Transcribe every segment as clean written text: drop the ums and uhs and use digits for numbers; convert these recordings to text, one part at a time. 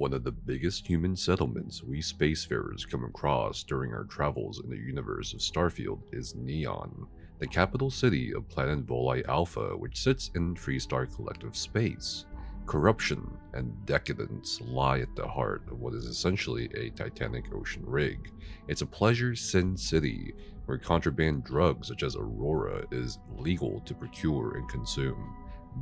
One of the biggest human settlements we spacefarers come across during our travels in the universe of Starfield is Neon, the capital city of planet Volii Alpha, which sits in Freestar Collective space. Corruption and decadence lie at the heart of what is essentially a Titanic ocean rig. It's a pleasure-sin city where contraband drugs such as Aurora is legal to procure and consume.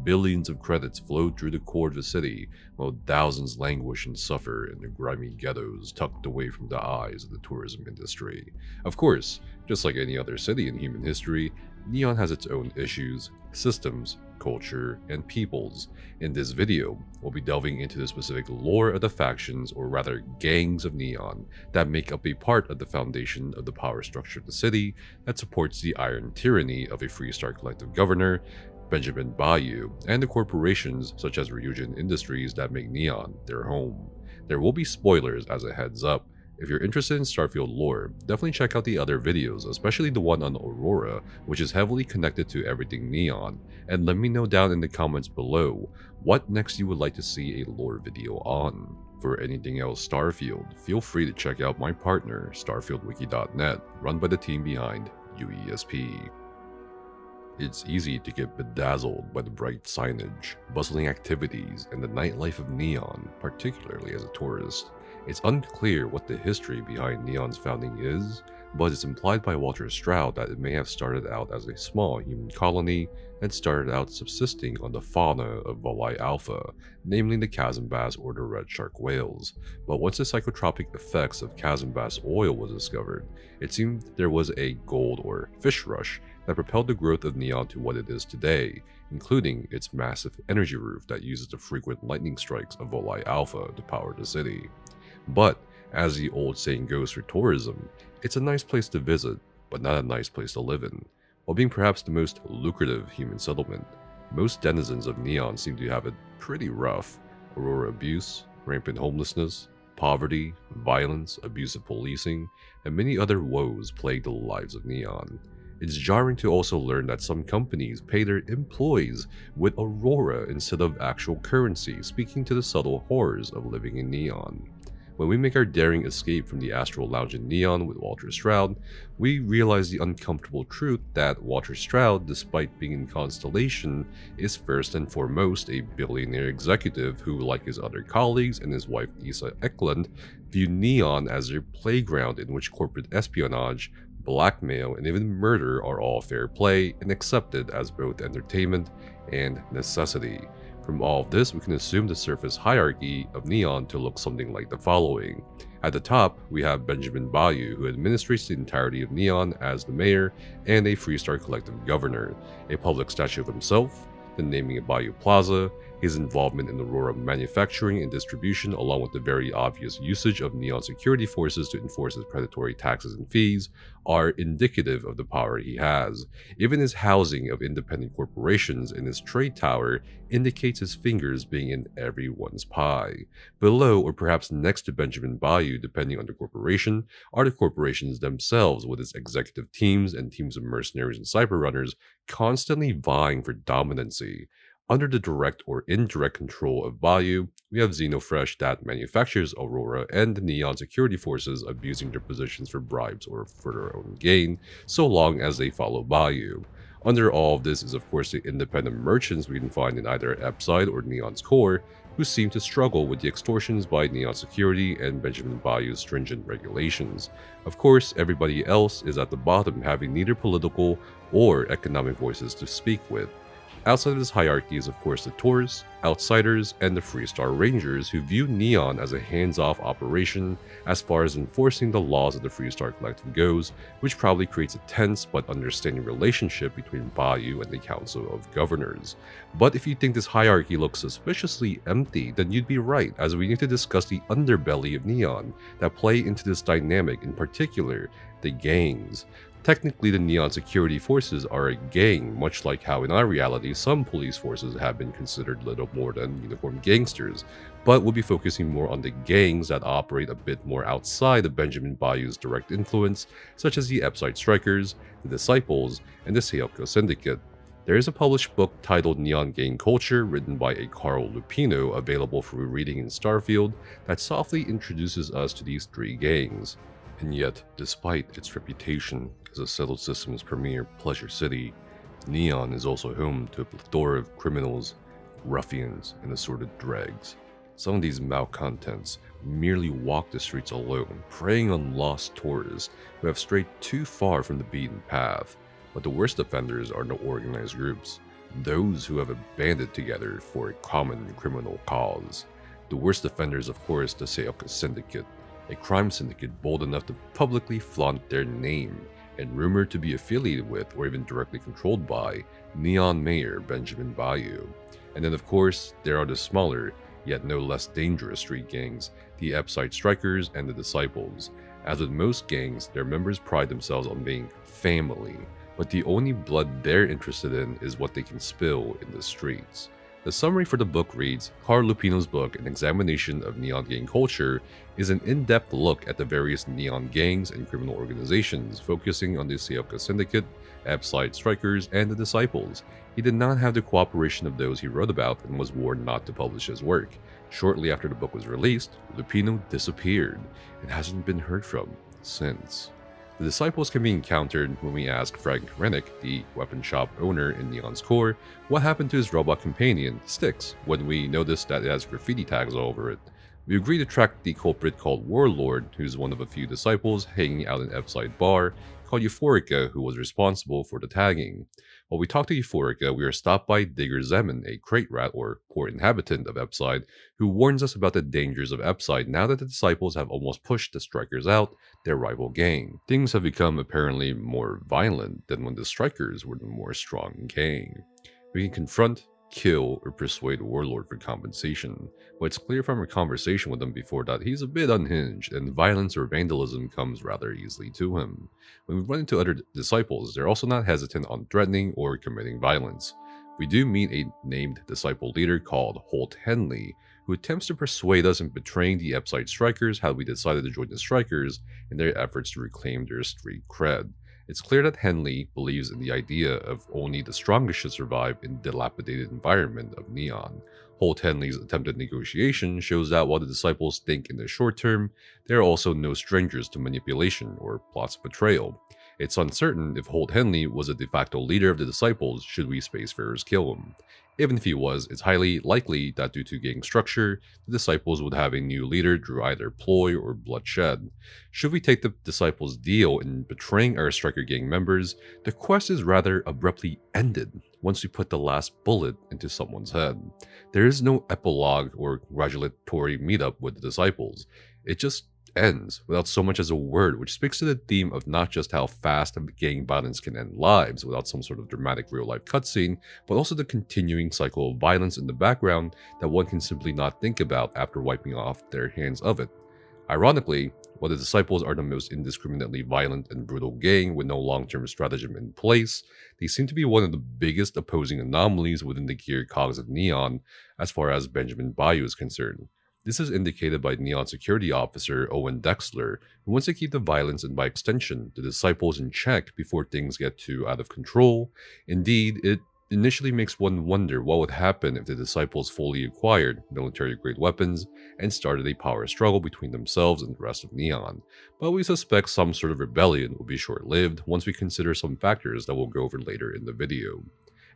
Billions of credits flow through the core of the city, while thousands languish and suffer in the grimy ghettos tucked away from the eyes of the tourism industry. Of course, just like any other city in human history, Neon has its own issues, systems, culture, and peoples. In this video, we'll be delving into the specific lore of the factions, or rather gangs of Neon, that make up a part of the foundation of the power structure of the city that supports the iron tyranny of a Freestar Collective governor, Benjamin Bayou, and the corporations such as Ryujin Industries that make Neon their home. There will be spoilers as a heads up. If you're interested in Starfield lore, definitely check out the other videos, especially the one on Aurora, which is heavily connected to everything Neon, and let me know down in the comments below what next you would like to see a lore video on. For anything else Starfield, feel free to check out my partner, StarfieldWiki.net, run by the team behind UESP. It's easy to get bedazzled by the bright signage, bustling activities, and the nightlife of Neon, particularly as a tourist. It's unclear what the history behind Neon's founding is, but it's implied by Walter Stroud that it may have started out as a small human colony and started out subsisting on the fauna of Volii Alpha, namely the chasm bass or the red shark whales. But once the psychotropic effects of chasm bass oil was discovered, it seemed there was a gold or fish rush that propelled the growth of Neon to what it is today, including its massive energy roof that uses the frequent lightning strikes of Volii Alpha to power the city. But, as the old saying goes for tourism, it's a nice place to visit, but not a nice place to live in. While being perhaps the most lucrative human settlement, most denizens of Neon seem to have it pretty rough. Aurora abuse, rampant homelessness, poverty, violence, abusive policing, and many other woes plague the lives of Neon. It's jarring to also learn that some companies pay their employees with Aurora instead of actual currency, speaking to the subtle horrors of living in Neon. When we make our daring escape from the Astral Lounge in Neon with Walter Stroud, we realize the uncomfortable truth that Walter Stroud, despite being in Constellation, is first and foremost a billionaire executive who, like his other colleagues and his wife Isa Eklund, view Neon as their playground in which corporate espionage, blackmail, and even murder are all fair play and accepted as both entertainment and necessity. From all of this, we can assume the surface hierarchy of Neon to look something like the following. At the top, we have Benjamin Bayou, who administrates the entirety of Neon as the mayor and a Freestar Collective governor, a public statue of himself, the naming of Bayou Plaza, his involvement in Aurora manufacturing and distribution, along with the very obvious usage of Neon security forces to enforce his predatory taxes and fees, are indicative of the power he has. Even his housing of independent corporations in his trade tower indicates his fingers being in everyone's pie. Below, or perhaps next to Benjamin Bayou, depending on the corporation, are the corporations themselves, with its executive teams and teams of mercenaries and cyber runners constantly vying for dominancy. Under the direct or indirect control of Bayou, we have Xenofresh that manufactures Aurora and the Neon security forces abusing their positions for bribes or for their own gain, so long as they follow Bayou. Under all of this is of course the independent merchants we can find in either Abiside or Neon's core, who seem to struggle with the extortions by Neon security and Benjamin Bayou's stringent regulations. Of course, everybody else is at the bottom, having neither political or economic voices to speak with. Outside of this hierarchy is of course the tourists, outsiders, and the Freestar Rangers, who view Neon as a hands-off operation as far as enforcing the laws of the Freestar Collective goes, which probably creates a tense but understanding relationship between Bayou and the Council of Governors. But if you think this hierarchy looks suspiciously empty, then you'd be right, as we need to discuss the underbelly of Neon that play into this dynamic, in particular, the gangs. Technically, the Neon security forces are a gang, much like how in our reality some police forces have been considered little more than uniformed gangsters, but we'll be focusing more on the gangs that operate a bit more outside of Benjamin Bayou's direct influence, such as the Abiside Strikers, the Disciples, and the Seokha Syndicate. There is a published book titled Neon Gang Culture, written by a Carl Lupino, available for reading in Starfield, that softly introduces us to these three gangs. And yet, despite its reputation as a settled system's premier pleasure city, Neon is also home to a plethora of criminals, ruffians, and assorted dregs. Some of these malcontents merely walk the streets alone, preying on lost tourists who have strayed too far from the beaten path. But the worst offenders are the organized groups, those who have banded together for a common criminal cause. The worst offenders, of course, the Seokha Syndicate, a crime syndicate bold enough to publicly flaunt their name, and rumored to be affiliated with or even directly controlled by Neon Mayor Benjamin Bayou. And then of course, there are the smaller, yet no less dangerous street gangs, the Abiside Strikers and the Disciples. As with most gangs, their members pride themselves on being family, but the only blood they're interested in is what they can spill in the streets. The summary for the book reads, Carl Lupino's book, An Examination of Neon Gang Culture, is an in-depth look at the various neon gangs and criminal organizations, focusing on the Seokha Syndicate, Abiside Strikers, and the Disciples. He did not have the cooperation of those he wrote about and was warned not to publish his work. Shortly after the book was released, Lupino disappeared and hasn't been heard from since. The Disciples can be encountered when we ask Frank Rennick, the weapon shop owner in Neon's core, what happened to his robot companion, Styx, when we notice that it has graffiti tags all over it. We agree to track the culprit called Warlord, who's one of a few disciples hanging out in an Abiside bar, called Euphorica, who was responsible for the tagging. While we talk to Euphorica, we are stopped by Digger Zemin, a crate rat or poor inhabitant of Abiside, who warns us about the dangers of Abiside now that the Disciples have almost pushed the Strikers out, their rival gang. Things have become apparently more violent than when the Strikers were the more strong gang. We can confront, kill, or persuade Warlord for compensation, but it's clear from our conversation with him before that he's a bit unhinged, and violence or vandalism comes rather easily to him. When we run into other disciples, they're also not hesitant on threatening or committing violence. We do meet a named disciple leader called Holt Henley, who attempts to persuade us in betraying the Abiside Strikers how we decided to join the Strikers in their efforts to reclaim their street cred. It's clear that Henley believes in the idea of only the strongest should survive in the dilapidated environment of Neon. Holt Henley's attempted negotiation shows that while the disciples think in the short term, they are also no strangers to manipulation or plots of betrayal. It's uncertain if Holt Henley was a de facto leader of the disciples should we spacefarers kill him. Even if he was, it's highly likely that due to gang structure, the disciples would have a new leader through either ploy or bloodshed. Should we take the disciples' deal in betraying our Striker gang members, the quest is rather abruptly ended once we put the last bullet into someone's head. There is no epilogue or congratulatory meetup with the disciples. It just ends without so much as a word, which speaks to the theme of not just how fast gang violence can end lives without some sort of dramatic real-life cutscene, but also the continuing cycle of violence in the background that one can simply not think about after wiping off their hands of it. Ironically, while the disciples are the most indiscriminately violent and brutal gang with no long-term stratagem in place, they seem to be one of the biggest opposing anomalies within the gear cogs of Neon as far as Benjamin Bayou is concerned. This is indicated by Neon security officer Owen Dexler, who wants to keep the violence and by extension the disciples in check before things get too out of control. Indeed, it initially makes one wonder what would happen if the disciples fully acquired military-grade weapons and started a power struggle between themselves and the rest of Neon. But we suspect some sort of rebellion will be short-lived once we consider some factors that we'll go over later in the video.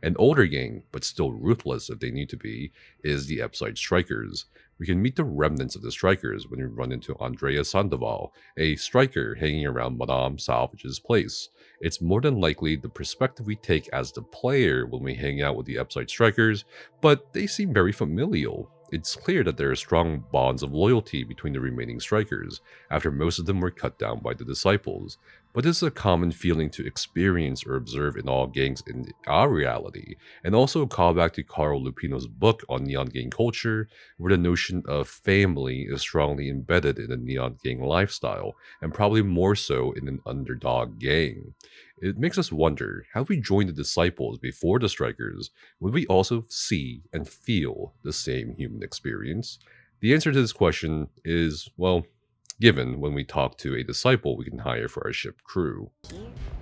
An older gang, but still ruthless if they need to be, is the Abiside Strikers. We can meet the remnants of the Strikers when we run into Andrea Sandoval, a striker hanging around Madame Salvage's place. It's more than likely the perspective we take as the player when we hang out with the Abiside Strikers, but they seem very familial. It's clear that there are strong bonds of loyalty between the remaining Strikers, after most of them were cut down by the disciples. But this is a common feeling to experience or observe in all gangs in our reality, and also a callback to Carl Lupino's book on Neon Gang culture, where the notion of family is strongly embedded in the Neon Gang lifestyle, and probably more so in an underdog gang. It makes us wonder, had we joined the disciples before the Strikers, would we also see and feel the same human experience? The answer to this question is, well, given when we talk to a disciple we can hire for our ship crew.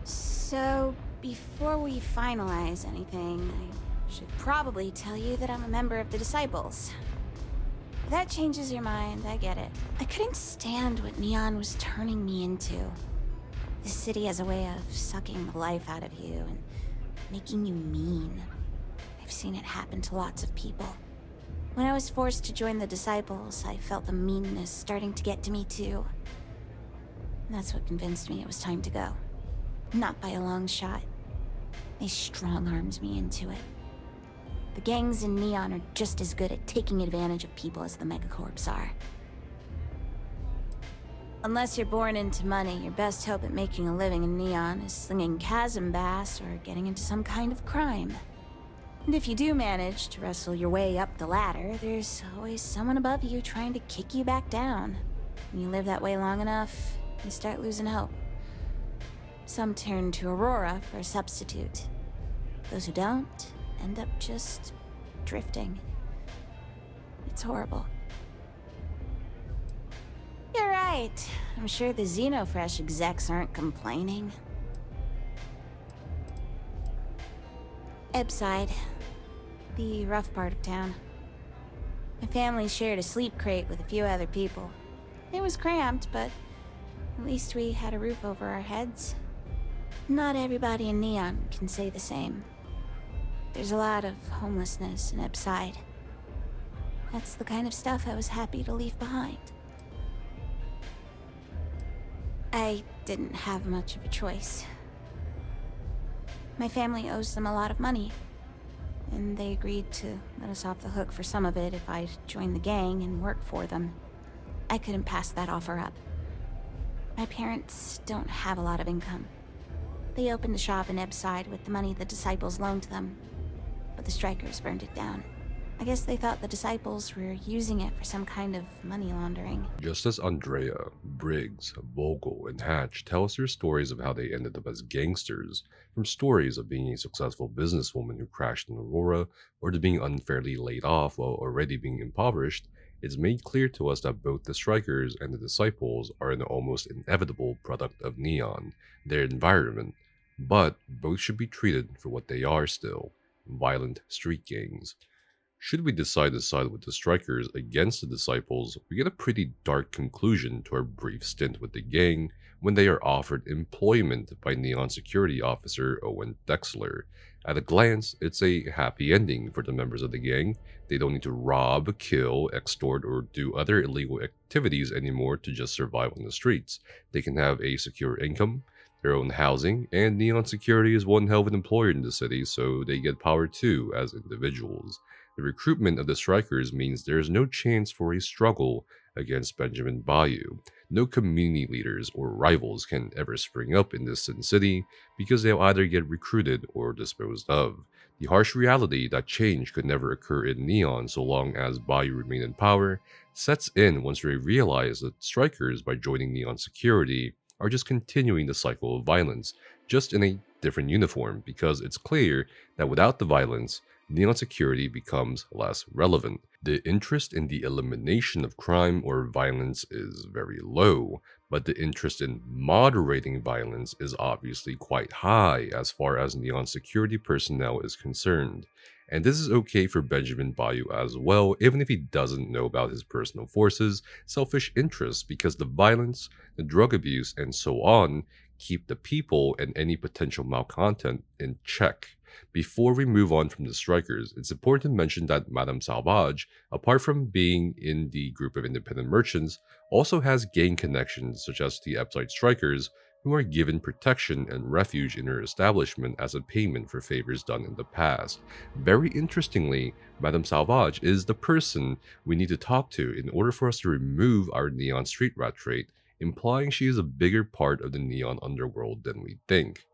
So, before we finalize anything, I should probably tell you that I'm a member of the Disciples. If that changes your mind, I get it. I couldn't stand what Neon was turning me into. This city has a way of sucking the life out of you and making you mean. I've seen it happen to lots of people. When I was forced to join the Disciples, I felt the meanness starting to get to me too. And that's what convinced me it was time to go. Not by a long shot. They strong-armed me into it. The gangs in Neon are just as good at taking advantage of people as the megacorps are. Unless you're born into money, your best hope at making a living in Neon is slinging chasm bass or getting into some kind of crime. And if you do manage to wrestle your way up the ladder, there's always someone above you trying to kick you back down. When you live that way long enough, you start losing hope. Some turn to Aurora for a substitute. Those who don't end up just drifting. It's horrible. You're right. I'm sure the Xenofresh execs aren't complaining. Abiside, the rough part of town. My family shared a sleep crate with a few other people. It was cramped, but at least we had a roof over our heads. Not everybody in Neon can say the same. There's a lot of homelessness in Abiside. That's the kind of stuff I was happy to leave behind. I didn't have much of a choice. My family owes them a lot of money, and they agreed to let us off the hook for some of it if I'd join the gang and work for them. I couldn't pass that offer up. My parents don't have a lot of income. They opened a shop in Abiside with the money the Disciples loaned them, but the Strikers burned it down. I guess they thought the Disciples were using it for some kind of money laundering. Just as Andrea, Briggs, Vogel, and Hatch tell us their stories of how they ended up as gangsters, from stories of being a successful businesswoman who crashed in Aurora, or to being unfairly laid off while already being impoverished, it's made clear to us that both the Strikers and the Disciples are an almost inevitable product of Neon, their environment, but both should be treated for what they are still, violent street gangs. Should we decide to side with the Strikers against the Disciples, we get a pretty dark conclusion to our brief stint with the gang when they are offered employment by Neon security officer Owen Dexler. At a glance, it's a happy ending for the members of the gang. They don't need to rob, kill, extort, or do other illegal activities anymore to just survive on the streets. They can have a secure income, their own housing, and Neon Security is one hell of an employer in the city, so they get power too as individuals. The recruitment of the Strikers means there is no chance for a struggle against Benjamin Bayou. No community leaders or rivals can ever spring up in this Sin City because they'll either get recruited or disposed of. The harsh reality that change could never occur in Neon so long as Bayou remain in power sets in once we realize that Strikers, by joining Neon Security, are just continuing the cycle of violence, just in a different uniform, because it's clear that without the violence, Neon Security becomes less relevant. The interest in the elimination of crime or violence is very low, but the interest in moderating violence is obviously quite high as far as Neon Security personnel is concerned. And this is okay for Benjamin Bayou as well, even if he doesn't know about his personal forces, selfish interests, because the violence, the drug abuse, and so on keep the people and any potential malcontent in check. Before we move on from the Strikers, it's important to mention that Madame Salvage, apart from being in the group of independent merchants, also has gang connections such as the Abiside Strikers, who are given protection and refuge in her establishment as a payment for favors done in the past. Very interestingly, Madame Salvage is the person we need to talk to in order for us to remove our Neon Street Rat trait, implying she is a bigger part of the Neon underworld than we think.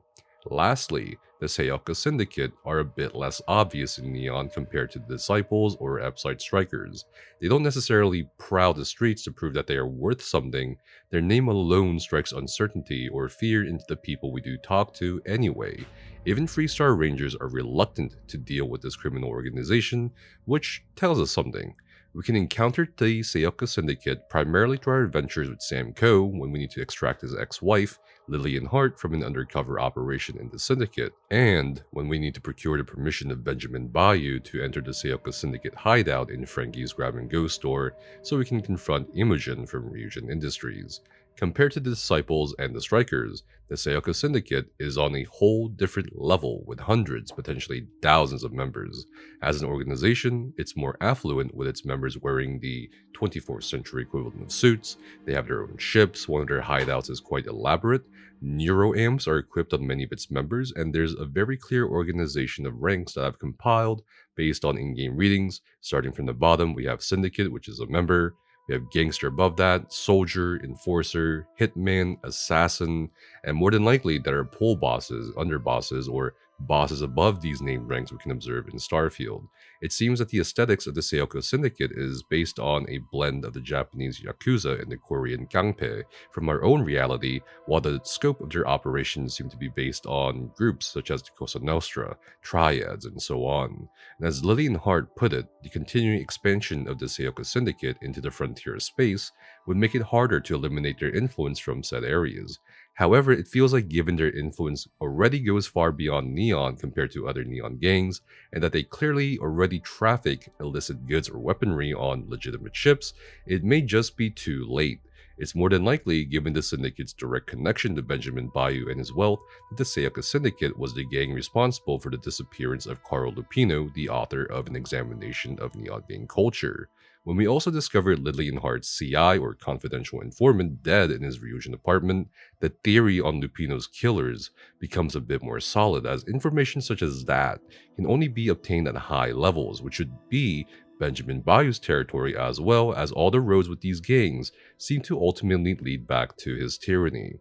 Lastly, the Seokha Syndicate are a bit less obvious in Neon compared to the Disciples or Abiside Strikers. They don't necessarily prowl the streets to prove that they are worth something. Their name alone strikes uncertainty or fear into the people we do talk to anyway. Even Freestar Rangers are reluctant to deal with this criminal organization, which tells us something. We can encounter the Seokha Syndicate primarily through our adventures with Sam Coe when we need to extract his ex-wife, Lillian Hart, from an undercover operation in the Syndicate, and when we need to procure the permission of Benjamin Bayou to enter the Seokha Syndicate hideout in Frankie's grab-and-go store so we can confront Imogen from Ryujin Industries. Compared to the Disciples and the Strikers, the Seokha Syndicate is on a whole different level with hundreds, potentially thousands of members. As an organization, it's more affluent with its members wearing the 24th century equivalent of suits. They have their own ships, one of their hideouts is quite elaborate. Neuroamps are equipped on many of its members, and there's a very clear organization of ranks that I've compiled based on in-game readings. Starting from the bottom, we have Syndicate, which is a member. We have Gangster above that, Soldier, Enforcer, Hitman, Assassin, and more than likely there are pole bosses, underbosses, or bosses above these named ranks we can observe in Starfield. It seems that the aesthetics of the Seokha Syndicate is based on a blend of the Japanese Yakuza and the Korean Gangpei from our own reality, while the scope of their operations seem to be based on groups such as the Cosa Nostra, Triads, and so on. And as Lillian Hart put it, the continuing expansion of the Seokha Syndicate into the frontier of space would make it harder to eliminate their influence from said areas. However, it feels like given their influence already goes far beyond Neon compared to other Neon gangs, and that they clearly already traffic illicit goods or weaponry on legitimate ships, it may just be too late. It's more than likely, given the Syndicate's direct connection to Benjamin Bayou and his wealth, that the Seokha Syndicate was the gang responsible for the disappearance of Carlo Lupino, the author of An Examination of Neon Gang Culture. When we also discovered Lillian Hart's CI, or confidential informant, dead in his Ryujin apartment, the theory on Lupino's killers becomes a bit more solid, as information such as that can only be obtained at high levels, which should be Benjamin Bayou's territory, as well as all the roads with these gangs seem to ultimately lead back to his tyranny.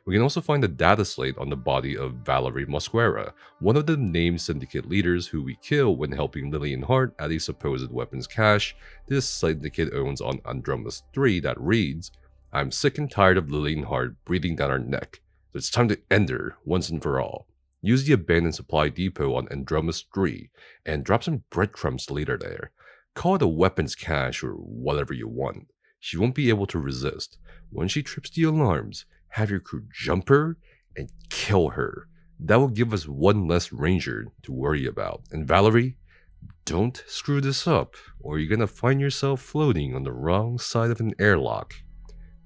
We can also find a data slate on the body of Valerie Mosquera, one of the named Syndicate leaders who we kill when helping Lillian Hart at a supposed weapons cache this Syndicate owns on Andromas 3 that reads, "I'm sick and tired of Lillian Hart breathing down our neck, so it's time to end her once and for all. Use the abandoned supply depot on Andromas 3 and drop some breadcrumbs to lead her there. Call it a weapons cache or whatever you want. She won't be able to resist. When she trips the alarms, have your crew jump her and kill her. That will give us one less ranger to worry about. And Valerie, don't screw this up, or you're gonna find yourself floating on the wrong side of an airlock."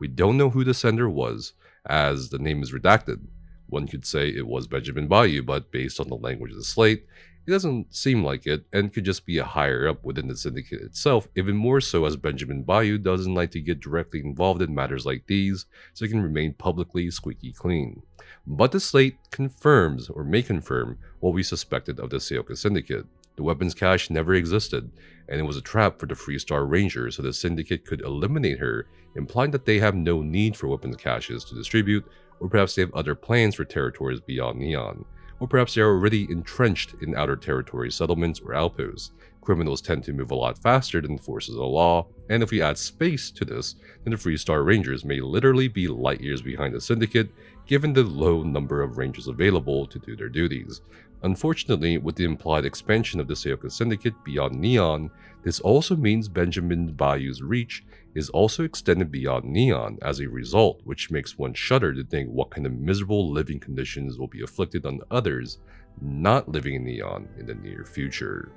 We don't know who the sender was, as the name is redacted. One could say it was Benjamin Bayou, but based on the language of the slate, it doesn't seem like it, and could just be a higher up within the Syndicate itself, even more so as Benjamin Bayou doesn't like to get directly involved in matters like these, so he can remain publicly squeaky clean. But the slate confirms, or may confirm, what we suspected of the Seokha Syndicate. The weapons cache never existed, and it was a trap for the Freestar Ranger so the Syndicate could eliminate her, implying that they have no need for weapons caches to distribute, or perhaps they have other plans for territories beyond Neon. Or perhaps they are already entrenched in outer territory settlements or outposts. Criminals tend to move a lot faster than the forces of the law, and if we add space to this, then the Freestar Rangers may literally be light years behind the Syndicate, given the low number of rangers available to do their duties. Unfortunately, with the implied expansion of the Seokha Syndicate beyond Neon, this also means Benjamin Bayou's reach is also extended beyond Neon as a result, which makes one shudder to think what kind of miserable living conditions will be afflicted on others not living in Neon in the near future.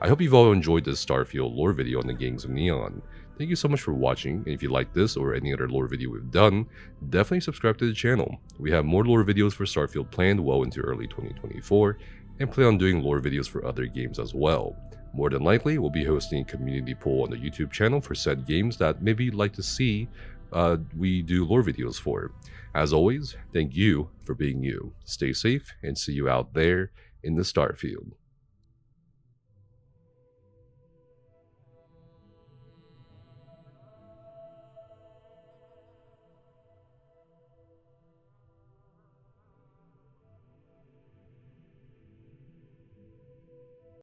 I hope you've all enjoyed this Starfield lore video on the gangs of Neon. Thank you so much for watching, and if you like this or any other lore video we've done, definitely subscribe to the channel. We have more lore videos for Starfield planned well into early 2024, and plan on doing lore videos for other games as well. More than likely, we'll be hosting a community poll on the YouTube channel for said games that maybe you'd like to see we do lore videos for. As always, thank you for being you. Stay safe, and see you out there in the Starfield.